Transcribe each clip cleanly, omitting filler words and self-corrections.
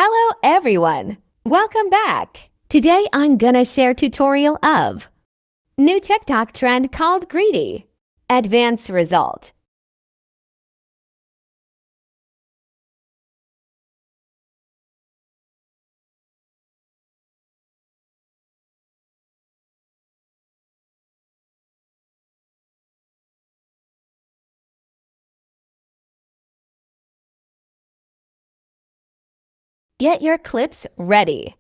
Hello everyone! Welcome back! Today I'm gonna share tutorial of new TikTok trend called greedy. Advanced result. Get your clips ready.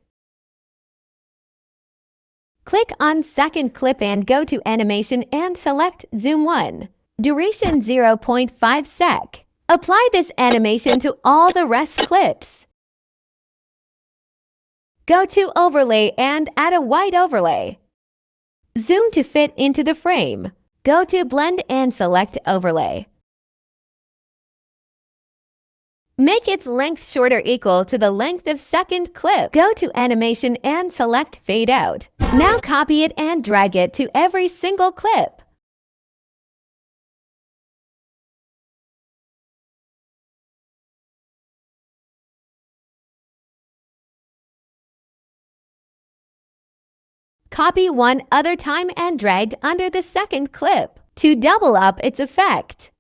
Click on second clip and go to animation and select zoom 1. Duration 0.5 sec. Apply this animation to all the rest clips. Go to overlay and add a white overlay. Zoom to fit into the frame. Go to blend and select overlay. Make its length shorter equal to the length of second clip. Go to animation and select fade out. Now copy it and drag it to every single clip. Copy one other time and drag under the second clip to double up its effect.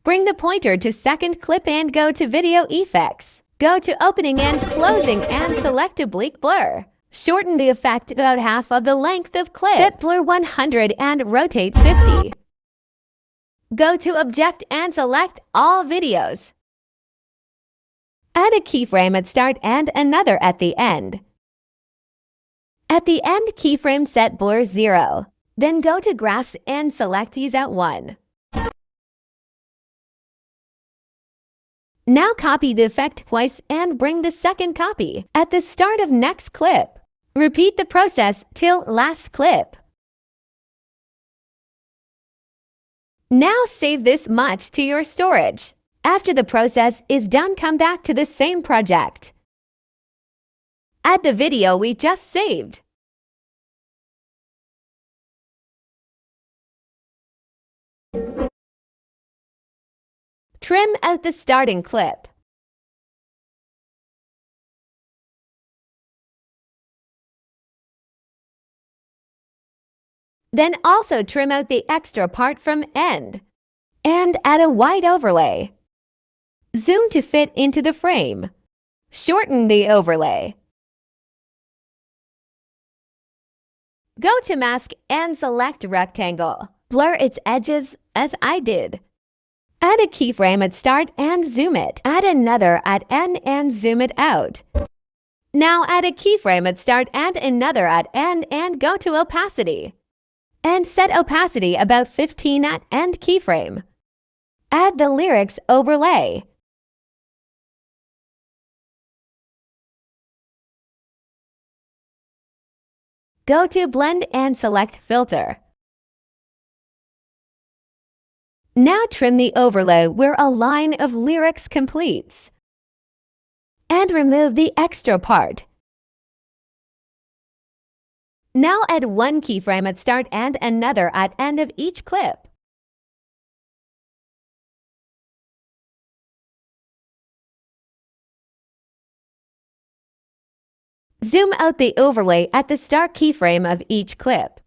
Bring the pointer to second clip and go to video effects. Go to opening and closing and select oblique blur. Shorten the effect about half of the length of clip. Set blur 100 and rotate 50. Go to object and select all videos. Add a keyframe at start and another at the end. At the end keyframe set blur 0. Then go to graphs and select ease out 1. Now copy the effect twice and bring the second copy at the start of next clip. Repeat the process till last clip. Now save this much to your storage. After the process is done, come back to the same project. Add the video we just saved. Trim out the starting clip. Then also trim out the extra part from end. And add a white overlay. Zoom to fit into the frame. Shorten the overlay. Go to mask and select rectangle. Blur its edges as I did. Add a keyframe at start and zoom it. Add another at end and zoom it out. Now add a keyframe at start and another at end and go to opacity. And set opacity about 15 at end keyframe. Add the lyrics overlay. Go to blend and select filter. Now trim the overlay where a line of lyrics completes. And remove the extra part. Now add one keyframe at start and another at end of each clip. Zoom out the overlay at the start keyframe of each clip.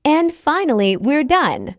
And finally, we're done.